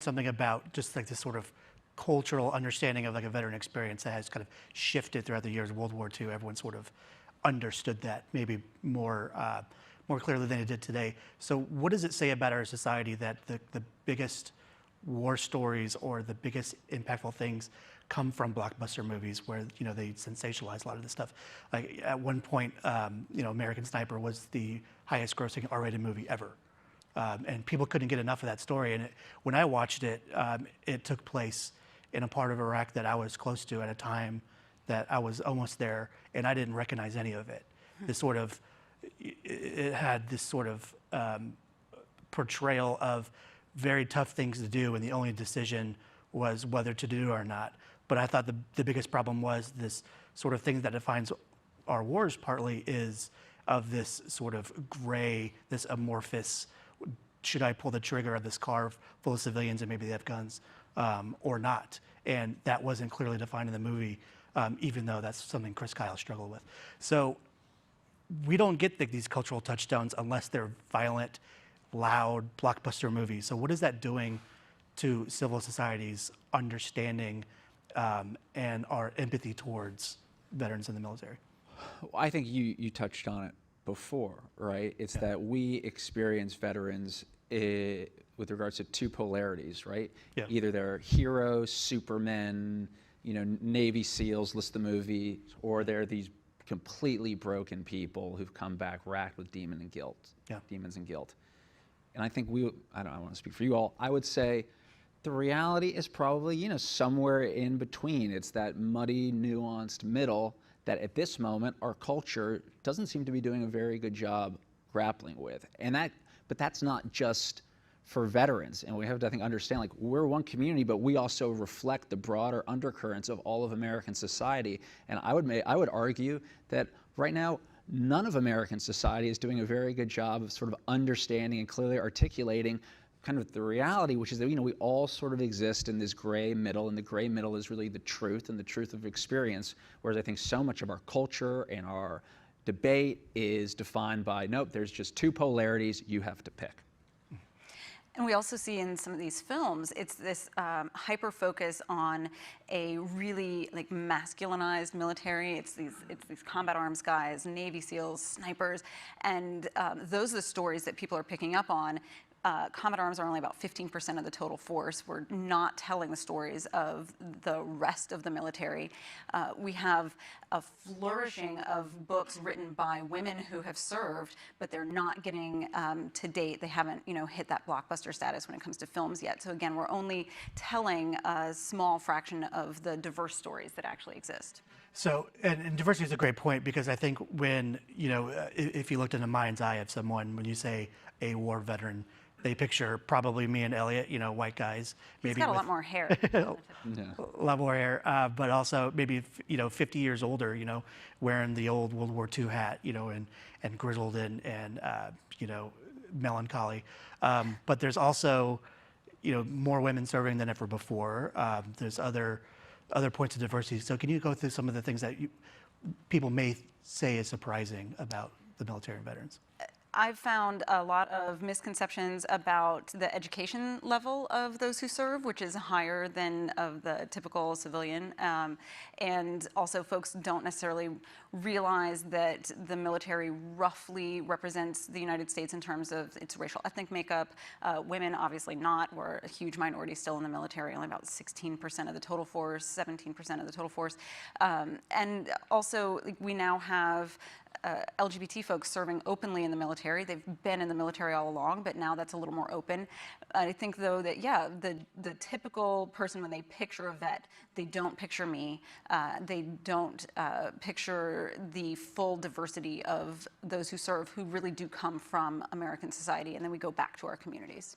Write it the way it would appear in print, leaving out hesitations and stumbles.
something about just like this sort of cultural understanding of like a veteran experience that has kind of shifted throughout the years of World War II. Everyone sort of understood that maybe more clearly than it did today. So what does it say about our society that the biggest war stories or the biggest impactful things come from blockbuster movies where, you know, they sensationalize a lot of this stuff? Like at one point, you know, American Sniper was the highest grossing R-rated movie ever. And people couldn't get enough of that story. And when I watched it, it took place in a part of Iraq that I was close to at a time that I was almost there, and I didn't recognize any of it. This sort of, it had this sort of portrayal of very tough things to do, and the only decision was whether to do or not. But I thought the biggest problem was this sort of thing that defines our wars partly is of this sort of gray, this amorphous, should I pull the trigger of this car full of civilians and maybe they have guns or not? And that wasn't clearly defined in the movie, even though that's something Chris Kyle struggled with. So we don't get these cultural touchstones unless they're violent, loud, blockbuster movies. So what is that doing to civil society's understanding and our empathy towards veterans in the military? Well, I think you touched on it before, right? It's that we experience veterans with regards to two polarities, right? Yeah. Either they're heroes, supermen, you know, Navy SEALs, list the movie, or they're these completely broken people who've come back racked with demons and guilt. And I think I don't want to speak for you all, I would say the reality is probably, you know, somewhere in between. It's that muddy, nuanced middle that at this moment our culture doesn't seem to be doing a very good job grappling with. But that's not just for veterans, and we have to, I think, understand, like, we're one community, but we also reflect the broader undercurrents of all of American society. And I would argue that right now none of American society is doing a very good job of sort of understanding and clearly articulating kind of the reality, which is that, you know, we all sort of exist in this gray middle, and the gray middle is really the truth and the truth of experience, whereas I think so much of our culture and our debate is defined by, nope, there's just two polarities, you have to pick. And we also see in some of these films, it's this hyper focus on a really like masculinized military. It's these combat arms guys, Navy SEALs, snipers, and those are the stories that people are picking up on. Combat arms are only about 15% of the total force. We're not telling the stories of the rest of the military. We have a flourishing of books written by women who have served, but they're not getting to date. They haven't, you know, hit that blockbuster status when it comes to films yet. So again, we're only telling a small fraction of the diverse stories that actually exist. So, and diversity is a great point, because I think when, you know, if you looked in the mind's eye of someone, when you say a war veteran, they picture probably me and Elliot, you know, white guys. He's got a lot more hair. A lot more hair, but also maybe, you know, 50 years older, you know, wearing the old World War II hat, you know, and grizzled and you know, melancholy. But there's also, you know, more women serving than ever before. There's other points of diversity. So can you go through some of the things that people may say is surprising about the military and veterans? I've found a lot of misconceptions about the education level of those who serve, which is higher than of the typical civilian. And also folks don't necessarily realize that the military roughly represents the United States in terms of its racial ethnic makeup. Women, obviously not. We're a huge minority still in the military, only about 16% of the total force, 17% of the total force. And also, we now have LGBT folks serving openly in the military. They've been in the military all along, but now that's a little more open. I think, though, that, yeah, the typical person, when they picture a vet, they don't picture me. They don't picture the full diversity of those who serve, who really do come from American society, and then we go back to our communities.